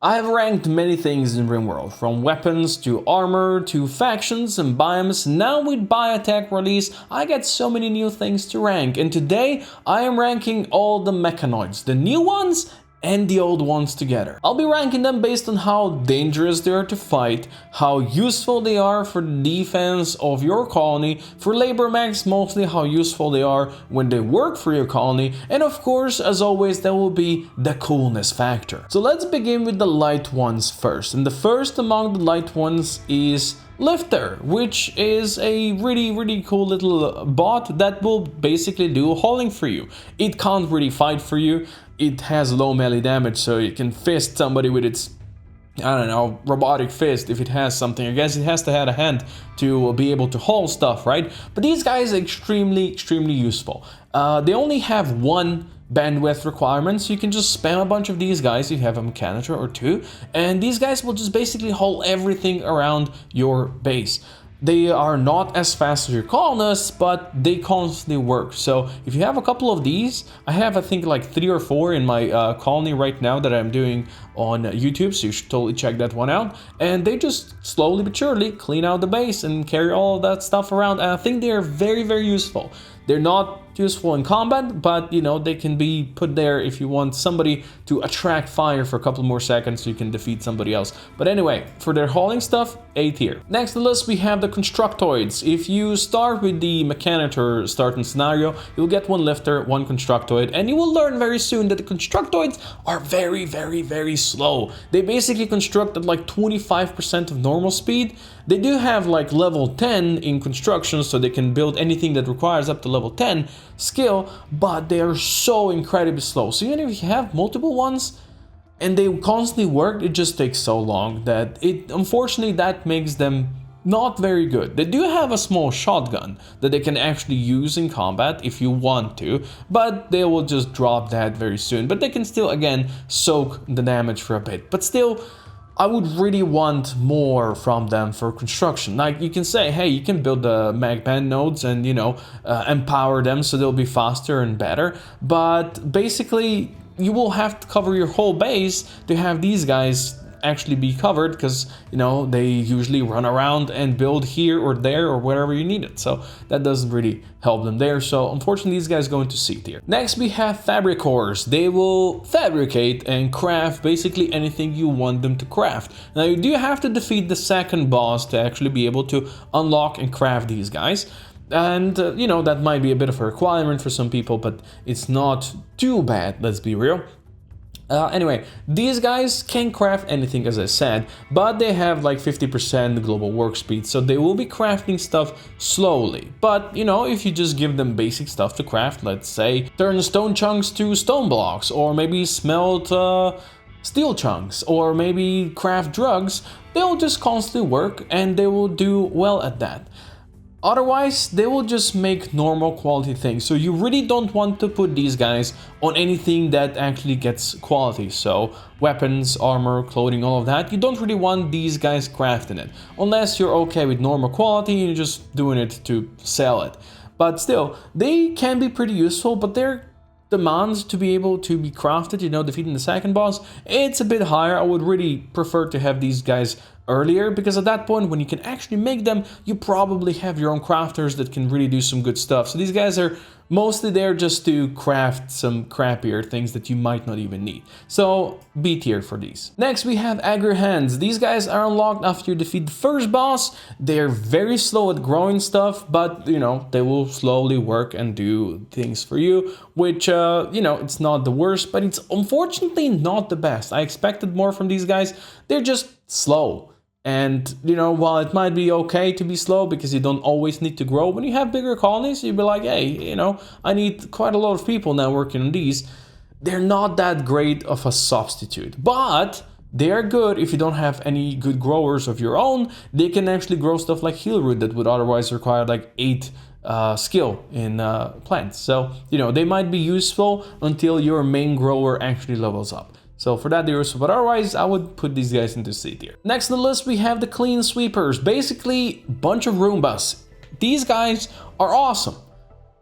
I have ranked many things in RimWorld, from weapons to armor to factions and biomes. Now with Biotech release, I get so many new things to rank, and today I am ranking all the Mechanoids, the new ones and the old ones together. I'll be ranking them based on how dangerous they are to fight, how useful they are for the defense of your colony, for labor mechs mostly how useful they are when they work for your colony, and of course, as always, there will be the coolness factor. So let's begin with the light ones first, and the first among the light ones is Lifter, which is a really cool little bot that will basically do hauling for you. It can't really fight for you. It has low melee damage, so you can fist somebody with its, I don't know, robotic fist if it has something. I guess it has to have a hand to be able to haul stuff, right? But these guys are extremely useful. They only have one bandwidth requirement, so you can just spam a bunch of these guys if you have a Mechanoid or two, and these guys will just basically haul everything around your base. They are not as fast as your colonists, but they constantly work. So if you have a couple of these, I have I think like 3 or 4 in my colony right now that I'm doing on YouTube, so you should totally check that one out. And they just slowly but surely clean out the base and carry all of that stuff around, and I think they are very useful. They're not useful in combat, but you know, they can be put there if you want somebody to attract fire for a couple more seconds so you can defeat somebody else. But anyway, for their hauling stuff, A tier. Next on the list we have the Constructoids. If you start with the Mechanoid starting scenario, you'll get one Lifter, one Constructoid, and you will learn very soon that the Constructoids are very slow. They basically construct at like 25% of normal speed. They do have like level 10 in construction, so they can build anything that requires up to level 10 skill, but they are so incredibly slow. So even if you have multiple ones and they constantly work, it just takes so long that unfortunately that makes them not very good. They do have a small shotgun that they can actually use in combat if you want to, but they will just drop that very soon. But they can still again soak the damage for a bit, but still I would really want more from them for construction. Like you can say, hey, you can build the Mechanoids and, you know, empower them so they'll be faster and better. But basically, you will have to cover your whole base to have these guys actually be covered, because you know they usually run around and build here or there or wherever you need it, so that doesn't really help them there. So unfortunately these guys go into C tier. Next we have Fabricors. They will fabricate and craft basically anything you want them to craft. Now you do have to defeat the second boss to actually be able to unlock and craft these guys. And, you know, that might be a bit of a requirement for some people, but it's not too bad, let's be real. Anyway, these guys can craft anything, as I said, but they have like 50% global work speed, so they will be crafting stuff slowly. But, you know, if you just give them basic stuff to craft, let's say turn stone chunks to stone blocks, or maybe smelt steel chunks, or maybe craft drugs, they'll just constantly work and they will do well at that. Otherwise, they will just make normal quality things. So you really don't want to put these guys on anything that actually gets quality. So weapons, armor, clothing, all of that. You don't really want these guys crafting it. Unless you're okay with normal quality and you're just doing it to sell it. But still, they can be pretty useful, but their demands to be able to be crafted, you know, defeating the second boss, it's a bit higher. I would really prefer to have these guys earlier, because at that point when you can actually make them, you probably have your own crafters that can really do some good stuff. So these guys are mostly there just to craft some crappier things that you might not even need. So B tier for these. Next we have Aggro Hands. These guys are unlocked after you defeat the first boss. They're very slow at growing stuff, but you know, they will slowly work and do things for you, which you know, it's not the worst, but it's unfortunately not the best. I expected more from these guys. They're just slow. And, you know, while it might be okay to be slow because you don't always need to grow, when you have bigger colonies, you'd be like, hey, you know, I need quite a lot of people now working on these. They're not that great of a substitute, but they're good if you don't have any good growers of your own. They can actually grow stuff like heal root that would otherwise require like 8 skill in plants. So, you know, they might be useful until your main grower actually levels up. So for that they're useful, but otherwise I would put these guys into C tier. Next on the list we have the Clean Sweepers. Basically a bunch of Roombas. These guys are awesome.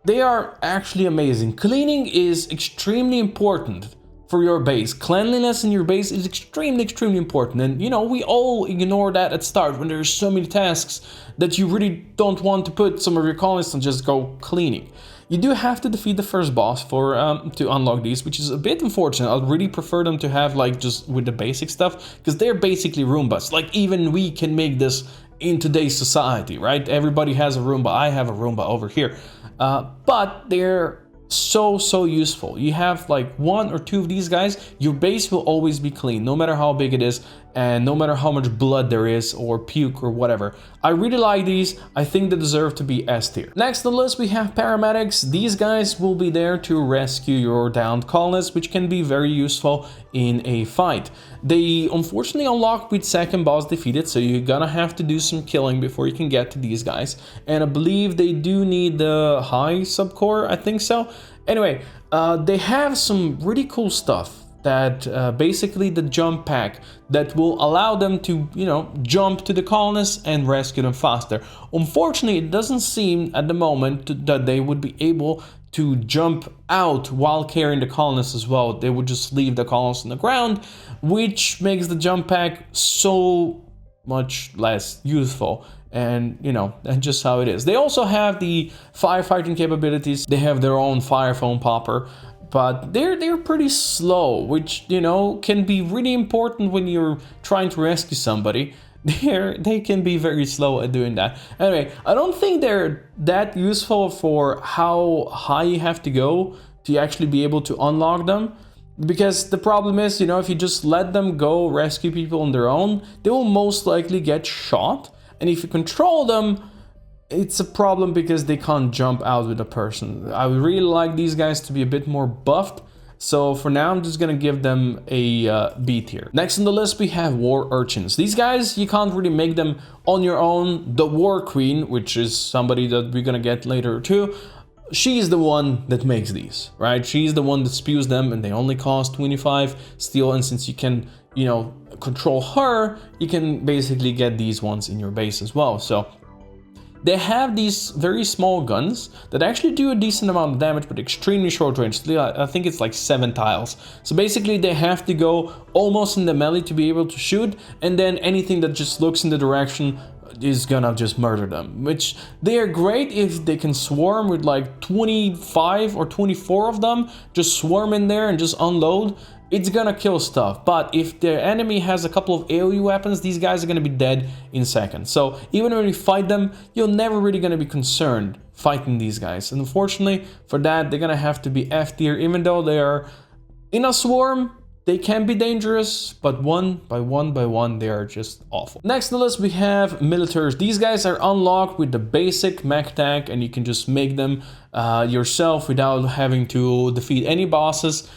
They are actually amazing. Cleaning is extremely important for your base. Cleanliness in your base is extremely important, and you know, we all ignore that at start when there's so many tasks that you really don't want to put some of your colonists and just go cleaning. You do have to defeat the first boss for to unlock these, which is a bit unfortunate. I'd really prefer them to have like just with the basic stuff, because they're basically Roombas. Like even we can make this in today's society, right? Everybody has a Roomba. I have a Roomba over here, but they're so useful. You have like 1 or 2 of these guys, your base will always be clean, no matter how big it is and no matter how much blood there is or puke or whatever. I really like these. I think they deserve to be S tier. Next on the list we have paramedics. These guys will be there to rescue your downed colonists, which can be very useful in a fight. They unfortunately unlock with second boss defeated, so you're gonna have to do some killing before you can get to these guys, and I believe they do need the high subcore, I think so. Anyway, they have some really cool stuff that basically the jump pack that will allow them to, you know, jump to the colonists and rescue them faster. Unfortunately, it doesn't seem at the moment that they would be able to jump out while carrying the colonists as well. They would just leave the colonists on the ground, which makes the jump pack so much less useful. And you know, that's just how it is. They also have the firefighting capabilities. They have their own fire foam popper, but they're pretty slow, which, you know, can be really important when you're trying to rescue somebody. They can be very slow at doing that. Anyway, I don't think they're that useful for how high you have to go to actually be able to unlock them. Because the problem is, you know, if you just let them go rescue people on their own, they will most likely get shot. And if you control them, it's a problem because they can't jump out with a person. I would really like these guys to be a bit more buffed. So for now, I'm just gonna give them a B tier. Next on the list, we have War Urchins. These guys, you can't really make them on your own. The War Queen, which is somebody that we're gonna get later too, she's the one that makes these, right? She's the one that spews them, and they only cost 25 steel. And since you can, you know, control her, you can basically get these ones in your base as well. So they have these very small guns that actually do a decent amount of damage, but extremely short range. I think it's like 7 tiles. So basically they have to go almost in the melee to be able to shoot, and then anything that just looks in the direction is gonna just murder them, which they are great if they can swarm with like 25 or 24 of them, just swarm in there and just unload. It's gonna kill stuff. But if the enemy has a couple of AoE weapons, these guys are gonna be dead in seconds. So even when you fight them, you're never really gonna be concerned fighting these guys. And unfortunately for that, they're gonna have to be F tier, even though they are in a swarm. They can be dangerous, but one by one, they are just awful. Next on the list, we have militaries. These guys are unlocked with the basic mech tech, and you can just make them yourself without having to defeat any bosses.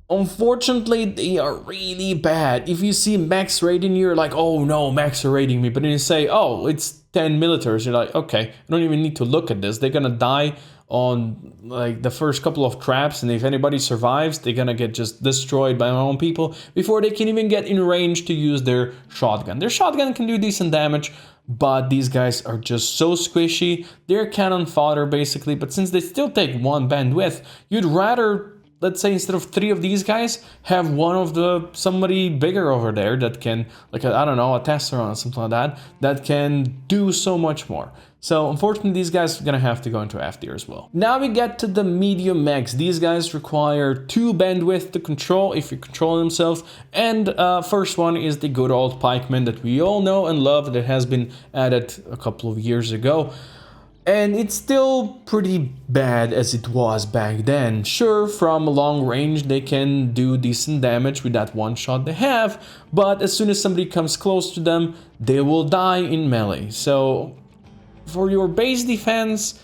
Unfortunately, they are really bad. If you see max rating, you're like, oh no, max are rating me. But then you say, oh, it's 10 militaries. You're like, okay, I don't even need to look at this. They're gonna die on like the first couple of traps, and if anybody survives, they're gonna get just destroyed by my own people before they can even get in range to use their shotgun. Their shotgun can do decent damage, but these guys are just so squishy. They're cannon fodder basically, but since they still take 1 bandwidth, you'd rather, let's say, instead of 3 of these guys, have one of somebody bigger over there that can, like, I don't know, a Tesseron or something like that can do so much more. So unfortunately, these guys are gonna have to go into F tier as well. Now we get to the medium mechs. These guys require 2 bandwidth to control if you control themselves. And first one is the good old pikeman that we all know and love, that has been added a couple of years ago. And it's still pretty bad as it was back then. Sure, from long range they can do decent damage with that one shot they have, but as soon as somebody comes close to them, they will die in melee. So for your base defense,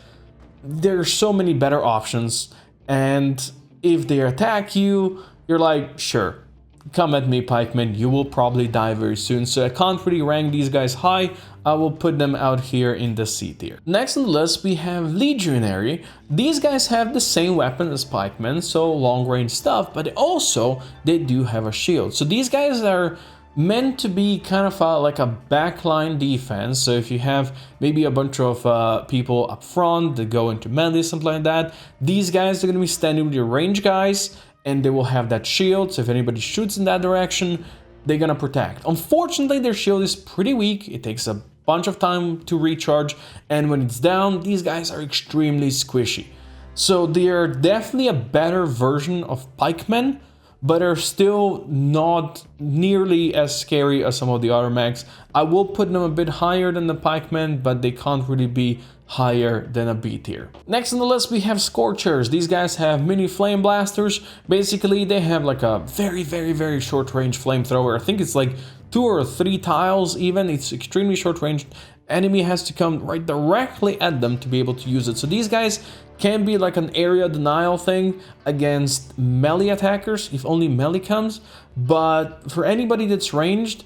there are so many better options, and if they attack you, you're like, sure, come at me, pikemen, you will probably die very soon. So I can't really rank these guys high. I will put them out here in the C tier. Next on the list, we have Legionary. These guys have the same weapon as pikemen, so long range stuff, but also they do have a shield. So these guys are meant to be kind of like a backline defense. So if you have maybe a bunch of people up front that go into melee, something like that, these guys are going to be standing with your range guys, and they will have that shield, so if anybody shoots in that direction, they're gonna protect. Unfortunately, their shield is pretty weak. It takes a bunch of time to recharge, and when it's down, these guys are extremely squishy. So they are definitely a better version of pikemen, but are still not nearly as scary as some of the other mechs. I will put them a bit higher than the pikemen, but they can't really be higher than a B tier. Next on the list we have Scorchers. These guys have mini flame blasters. Basically they have like a very short range flamethrower. I think it's like 2 or 3 tiles even. It's extremely short range. Enemy has to come right directly at them to be able to use it. So these guys can be like an area denial thing against melee attackers if only melee comes, but for anybody that's ranged,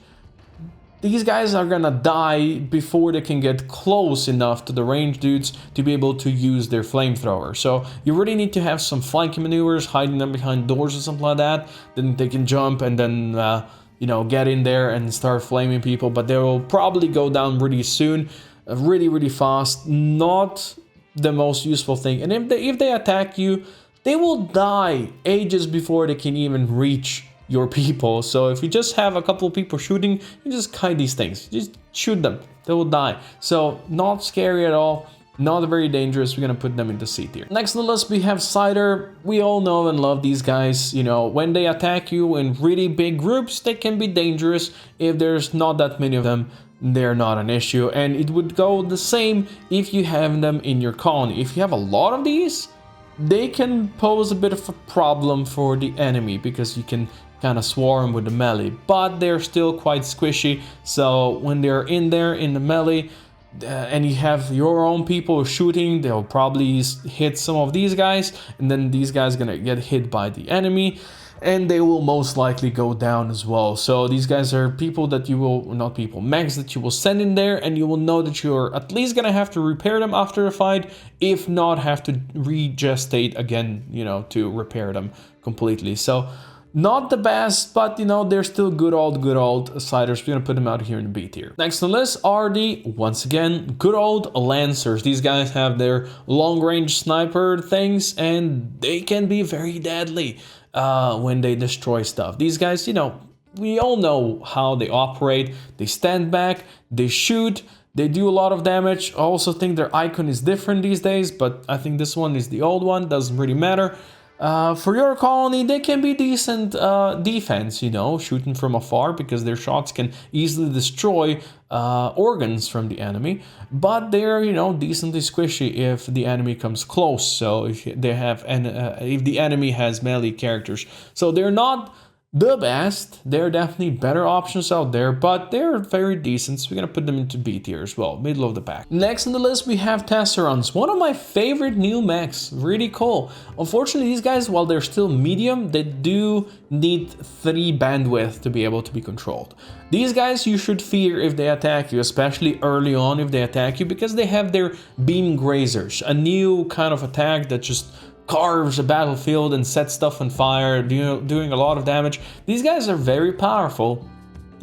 these guys are gonna die before they can get close enough to the ranged dudes to be able to use their flamethrower. So you really need to have some flanking maneuvers, hiding them behind doors or something like that. Then they can jump and then you know, get in there and start flaming people, but they will probably go down really soon, really fast. Not the most useful thing. And if they attack you, they will die ages before they can even reach your people. So if you just have a couple of people shooting, you just kite these things, just shoot them, they will die. So not scary at all, not very dangerous. We're gonna put them into C tier. Next on the list we have Cider. We all know and love these guys. You know, when they attack you in really big groups, they can be dangerous. If there's not that many of them, they're not an issue, and it would go the same if you have them in your colony. If you have a lot of these, they can pose a bit of a problem for the enemy because you can kind of swarm with the melee, but they're still quite squishy. So when they're in there in the melee and you have your own people shooting, they'll probably hit some of these guys, and then these guys gonna get hit by the enemy, and they will most likely go down as well. So these guys are people that you will, not people, mechs that you will send in there, and you will know that you're at least gonna have to repair them after a fight, if not have to regestate again, you know, to repair them completely. So not the best, but you know, they're still good old Ciders. We're gonna put them out here in the B tier. Next on the list are the, once again, good old Lancers. These guys have their long range sniper things, and they can be very deadly when they destroy stuff. These guys, you know, we all know how they operate. They stand back, they shoot, they do a lot of damage. I also think their icon is different these days, but I think this one is the old one, doesn't really matter. For your colony, they can be decent defense, you know, shooting from afar, because their shots can easily destroy organs from the enemy, but they're, you know, decently squishy if the enemy comes close. So if they have if the enemy has melee characters, so they're not the best. They're definitely better options out there, but they're very decent, so we're gonna put them into B tier as well, middle of the pack. Next on the list we have Tesserons, one of my favorite new mechs, really cool. Unfortunately, these guys, while they're still medium, they do need 3 bandwidth to be able to be controlled. These guys you should fear if they attack you, especially early on if they attack you, because they have their Beam Grazers, a new kind of attack that just carves a battlefield and sets stuff on fire, doing a lot of damage. These guys are very powerful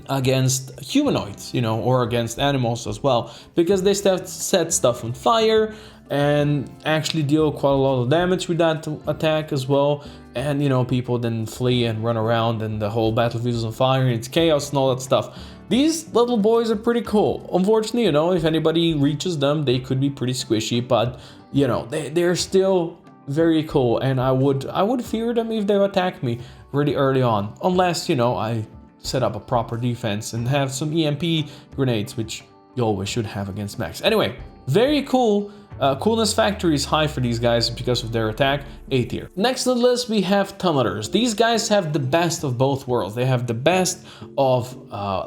against humanoids, you know, or against animals as well, because they set stuff on fire and actually deal quite a lot of damage with that attack as well. And, you know, people then flee and run around and the whole battlefield is on fire and it's chaos and all that stuff. These little boys are pretty cool. Unfortunately, you know, if anybody reaches them, they could be pretty squishy, but, you know, they're still very cool, and I would fear them if they attack me really early on, unless, you know, I set up a proper defense and have some EMP grenades, which you always should have against mechs. Anyway, very cool. Coolness factor is high for these guys because of their attack, A tier. Next on the list we have Tumblers. These guys have the best of both worlds. They have the best of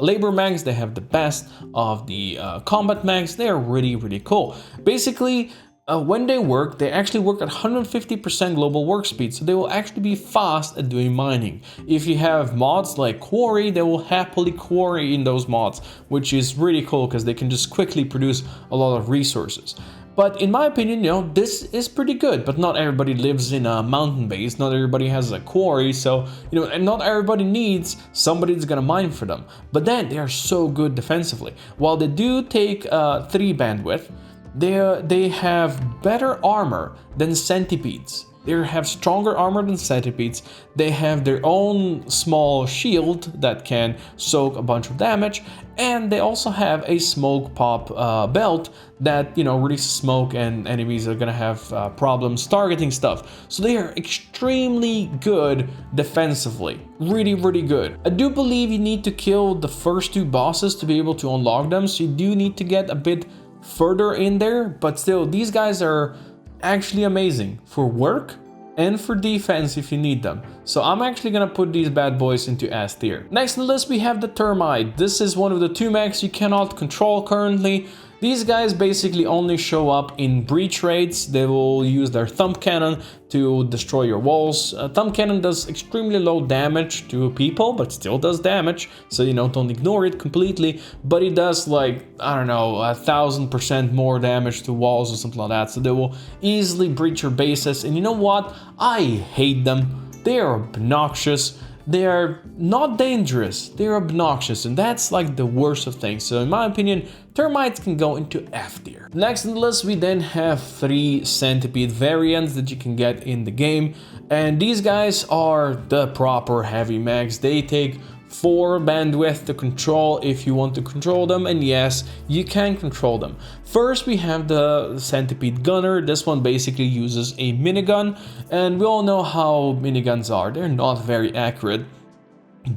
labor mechs, they have the best of the combat mechs. They are really cool. Basically, when they work, they actually work at 150% global work speed, so they will actually be fast at doing mining. If you have mods like Quarry, they will happily quarry in those mods, which is really cool because they can just quickly produce a lot of resources. But in my opinion, you know, this is pretty good, but not everybody lives in a mountain base, not everybody has a quarry, so, you know, and not everybody needs somebody that's gonna mine for them. But then they are so good defensively. While they do take 3 bandwidth, they have better armor than centipedes. They have stronger armor than centipedes. They have their own small shield that can soak a bunch of damage, and they also have a smoke pop belt that, you know, releases smoke, and enemies are gonna have problems targeting stuff. So they are extremely good defensively, really good. I do believe you need to kill the first 2 bosses to be able to unlock them, so you do need to get a bit further in there, but still, these guys are actually amazing for work and for defense if you need them. So I'm actually gonna put these bad boys into S tier. Next on the list we have the Termite. This is one of the 2 mechs you cannot control currently. These guys basically only show up in breach raids. They will use their thumb cannon to destroy your walls. Thumb cannon does extremely low damage to people, but still does damage, so you know, don't ignore it completely. But it does, like, I don't know, 1000% more damage to walls or something like that. So they will easily breach your bases. And you know what? I hate them. They are obnoxious. They are not dangerous, they're obnoxious, and that's like the worst of things. So in my opinion, termites can go into F tier. Next on the list we then have 3 centipede variants that you can get in the game, and these guys are the proper heavy mechs. They take 4 bandwidth to control if you want to control them, and yes, you can control them. First we have the Centipede Gunner. This one basically uses a minigun, and we all know how miniguns are. They're not very accurate.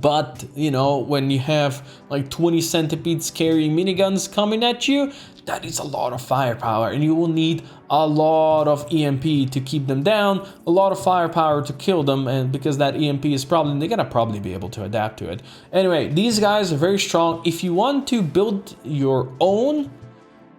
But, you know, when you have like 20 centipedes carrying miniguns coming at you, that is a lot of firepower, and you will need a lot of EMP to keep them down, a lot of firepower to kill them, and because that EMP is probably, they're gonna probably be able to adapt to it. Anyway, these guys are very strong. If you want to build your own,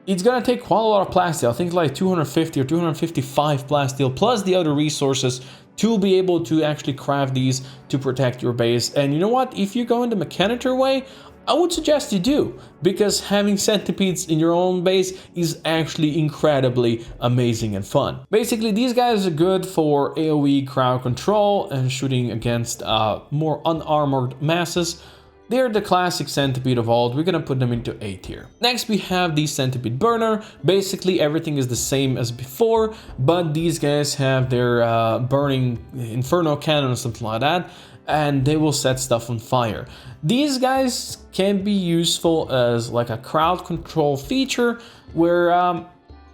it's gonna take quite a lot of plasteel. I think like 250 or 255 plasteel, plus the other resources to be able to actually craft these to protect your base. And you know what? If you go in the Mechanoid way, I would suggest you do, because having centipedes in your own base is actually incredibly amazing and fun. Basically, these guys are good for AoE crowd control and shooting against more unarmored masses. They're the classic centipede of old. We're gonna put them into A tier. Next we have the Centipede Burner. Basically everything is the same as before, but these guys have their burning inferno cannon or something like that, and they will set stuff on fire. These guys can be useful as like a crowd control feature where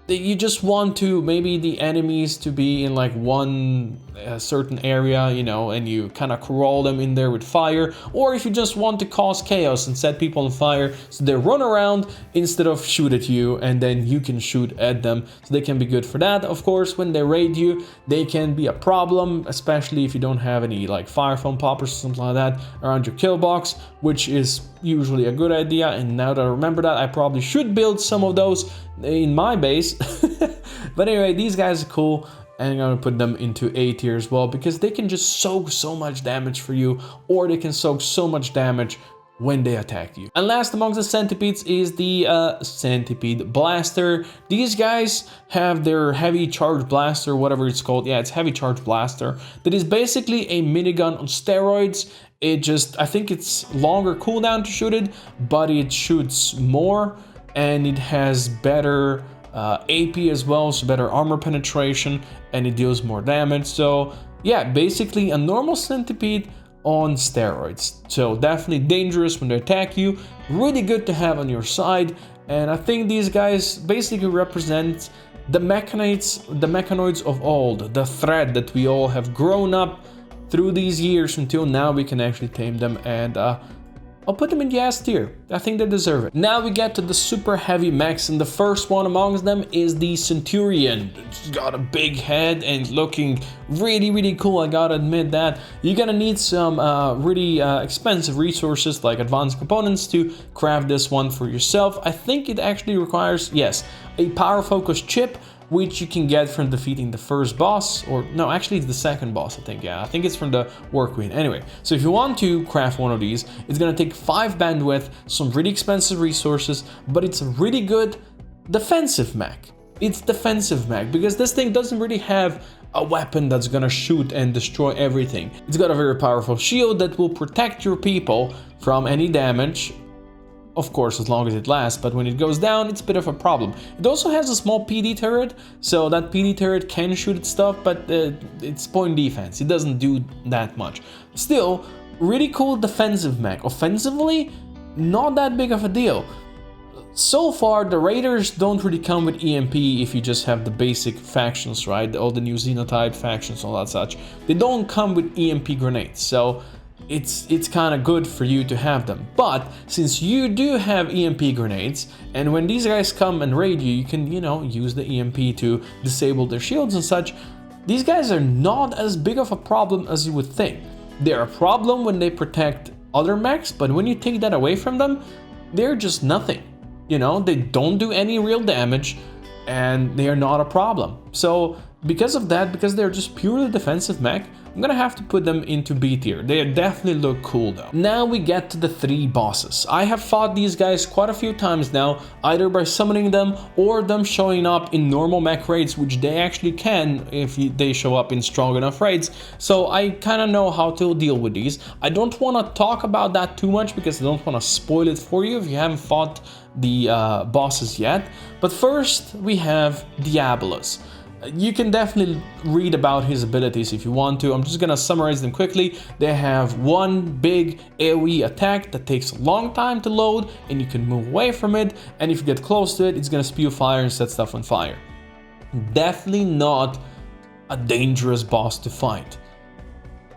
you just want to maybe the enemies to be in like one certain area, you know, and you kind of crawl them in there with fire, or if you just want to cause chaos and set people on fire so they run around instead of shoot at you, and then you can shoot at them. So they can be good for that. Of course, when they raid you, they can be a problem, especially if you don't have any like fire foam poppers or something like that around your kill box, which is usually a good idea. And now that I remember that, I probably should build some of those in my base. But anyway, these guys are cool, and I'm gonna put them into A tier as well, because they can just soak so much damage for you, or they can soak so much damage when they attack you. And last amongst the centipedes is the Centipede Blaster. These guys have their heavy charge blaster, whatever it's called. Yeah, it's heavy charge blaster. That is basically a minigun on steroids. It just, I think it's longer cooldown to shoot it, but it shoots more, and it has better AP as well, so better armor penetration, and it deals more damage. So yeah, basically a normal centipede on steroids. So definitely dangerous when they attack you, really good to have on your side. And I think these guys basically represent the mechanoids of old, the thread that we all have grown up through these years until now we can actually tame them, and I'll put them in the S tier. I think they deserve it. Now we get to the super heavy mechs, and the first one amongst them is the Centurion. It's got a big head and looking really cool, I gotta admit that. You're gonna need some really expensive resources like advanced components to craft this one for yourself. I think it actually requires, yes, a power focus chip, which you can get from defeating the first boss, or no, actually it's the second boss, I think. Yeah, I think it's from the War Queen. Anyway, so if you want to craft one of these, it's gonna take 5 bandwidth, some really expensive resources, but it's a really good defensive mech. It's defensive mech, because this thing doesn't really have a weapon that's gonna shoot and destroy everything. It's got a very powerful shield that will protect your people from any damage. of course, as long as it lasts, but when it goes down, it's a bit of a problem. It also has a small PD turret, so that PD turret can shoot at stuff, but it's point defense. It doesn't do that much. Still, really cool defensive mech. Offensively, not that big of a deal. So far, the Raiders don't really come with EMP if you just have the basic factions, right? All the new Xenotype factions, all that such. They don't come with EMP grenades, so it's kind of good for you to have them. But since you do have EMP grenades, and when these guys come and raid you, you can, you know, use the EMP to disable their shields and such. These guys are not as big of a problem as you would think. They're a problem when they protect other mechs, but when you take that away from them, they're just nothing. You know, they don't do any real damage, and they are not a problem. So because of that, because they're just purely defensive mech, I'm gonna have to put them into B tier. They definitely look cool though. Now we get to the 3 bosses. I have fought these guys quite a few times now, either by summoning them or them showing up in normal mech raids, which they actually can if they show up in strong enough raids. So I kind of know how to deal with these. I don't want to talk about that too much because I don't want to spoil it for you if you haven't fought the bosses yet. But first we have Diabolus. You can definitely read about his abilities if you want to. I'm just gonna summarize them quickly. They have one big AoE attack that takes a long time to load, and you can move away from it, and if you get close to it, it's gonna spew fire and set stuff on fire. Definitely not a dangerous boss to fight.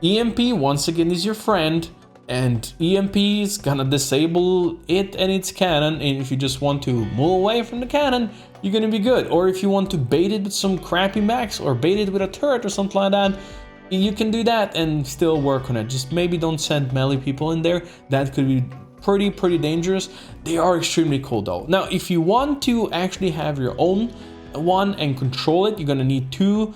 EMP, once again, is your friend, and EMP is gonna disable it and its cannon, and if you just want to move away from the cannon, you're gonna be good. Or if you want to bait it with some crappy mechs or bait it with a turret or something like that, you can do that and still work on it. Just maybe don't send melee people in there. That could be pretty dangerous. They are extremely cool though. Now, if you want to actually have your own one and control it, you're gonna need 2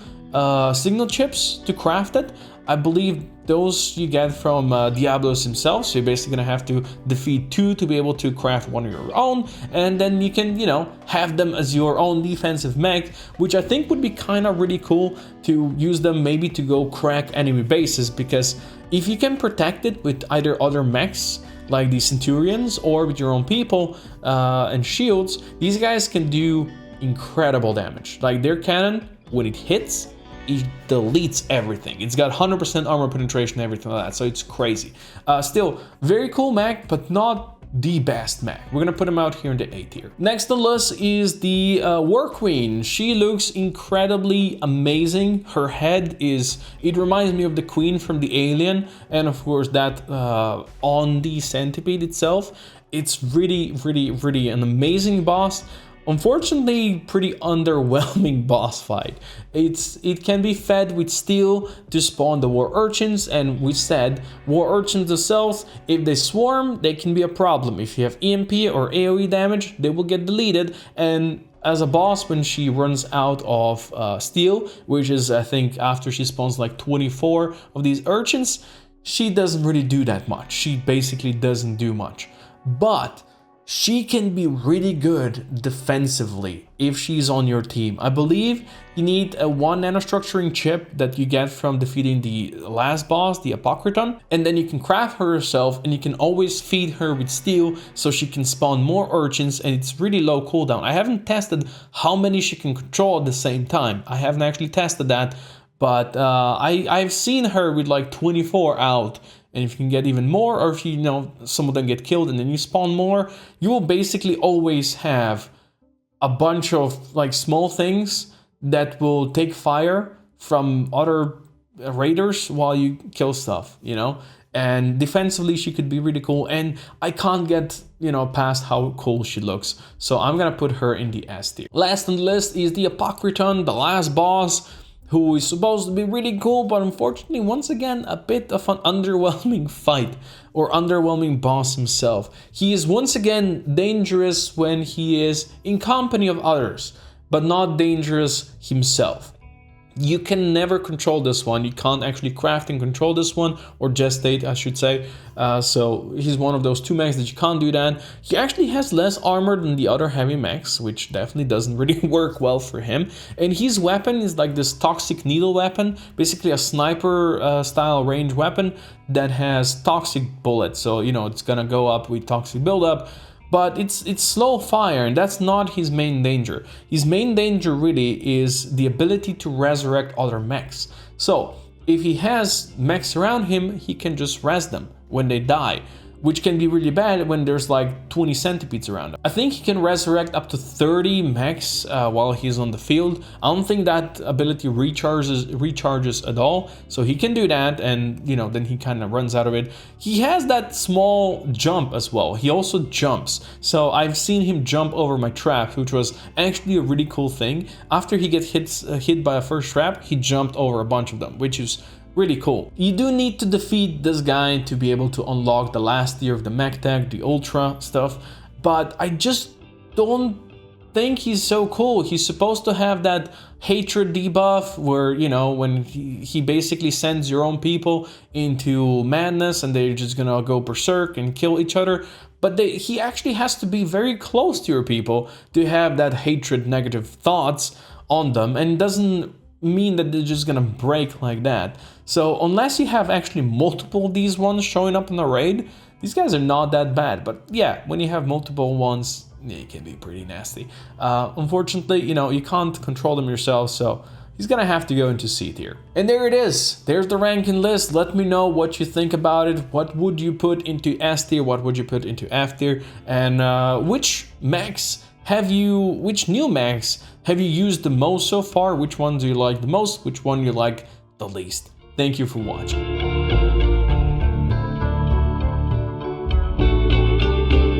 signal chips to craft it. I believe those you get from Diabolus himself, so you're basically gonna have to defeat 2 to be able to craft one of your own, and then you can, you know, have them as your own defensive mech, which I think would be kind of really cool to use them maybe to go crack enemy bases, because if you can protect it with either other mechs like the Centurions or with your own people and shields, these guys can do incredible damage. Like their cannon, when it hits, it deletes everything. It's got 100% armor penetration and everything like that, so it's crazy. Still, very cool mech, but not the best mech. We're gonna put him out here in the A tier. Next on the list is the War Queen. She looks incredibly amazing. Her head it reminds me of the Queen from the Alien, and of course that on the Centipede itself. It's really an amazing boss. Unfortunately, pretty underwhelming boss fight. It can be fed with steel to spawn the war urchins, and we said war urchins themselves, if they swarm, they can be a problem. If you have EMP or AoE damage, they will get deleted, and as a boss, when she runs out of steel, which is I think after she spawns like 24 of these urchins, she doesn't really do that much. She basically doesn't do much. But she can be really good defensively if she's on your team. I believe you need a 1 nanostructuring chip that you get from defeating the last boss, the Apocryton, and then you can craft her yourself, and you can always feed her with steel so she can spawn more urchins, and it's really low cooldown. I haven't tested how many she can control at the same time. I haven't actually tested that, but I've seen her with like 24 out. And if you can get even more, or if you know some of them get killed and then you spawn more, you will basically always have a bunch of like small things that will take fire from other raiders while you kill stuff, you know? And defensively, she could be really cool. And I can't get, you know, past how cool she looks. So I'm gonna put her in the S tier. Last on the list is the Apocryton, the last boss, who is supposed to be really cool, but unfortunately, once again, a bit of an underwhelming fight, or underwhelming boss himself. He is once again dangerous when he is in company of others, but not dangerous himself. You can never control this one. You can't actually craft and control this one, or gestate, I should say. So he's one of those 2 mechs that you can't do that. He actually has less armor than the other heavy mechs, which definitely doesn't really work well for him. And his weapon is like this toxic needle weapon, basically a sniper style range weapon that has toxic bullets. So, you know, it's gonna go up with toxic buildup. but it's slow fire, and that's not his main danger. His main danger really is the ability to resurrect other mechs. So if he has mechs around him, he can just res them when they die, which can be really bad when there's like 20 centipedes around him. I think he can resurrect up to 30 mechs while he's on the field. I don't think that ability recharges at all, so he can do that, and you know, then he kind of runs out of it. He has that small jump as well. He also jumps, so I've seen him jump over my traps, which was actually a really cool thing. After he gets hit by a first trap, he jumped over a bunch of them, which is really cool. You do need to defeat this guy to be able to unlock the last tier of the mech tech, the ultra stuff, but I just don't think he's so cool. He's supposed to have that hatred debuff where, you know, when he basically sends your own people into madness and they're just gonna go berserk and kill each other. But he actually has to be very close to your people to have that hatred negative thoughts on them, and doesn't mean that they're just gonna break like that. So unless you have actually multiple of these ones showing up in the raid, these guys are not that bad. But yeah, when you have multiple ones, it can be pretty nasty. Unfortunately, you know, you can't control them yourself, so he's gonna have to go into C tier. And there it is. There's the ranking list. Let me know what you think about it. What would you put into S tier? What would you put into F tier? And which new mechs have you used the most so far? Which ones do you like the most? Which one you like the least? Thank you for watching.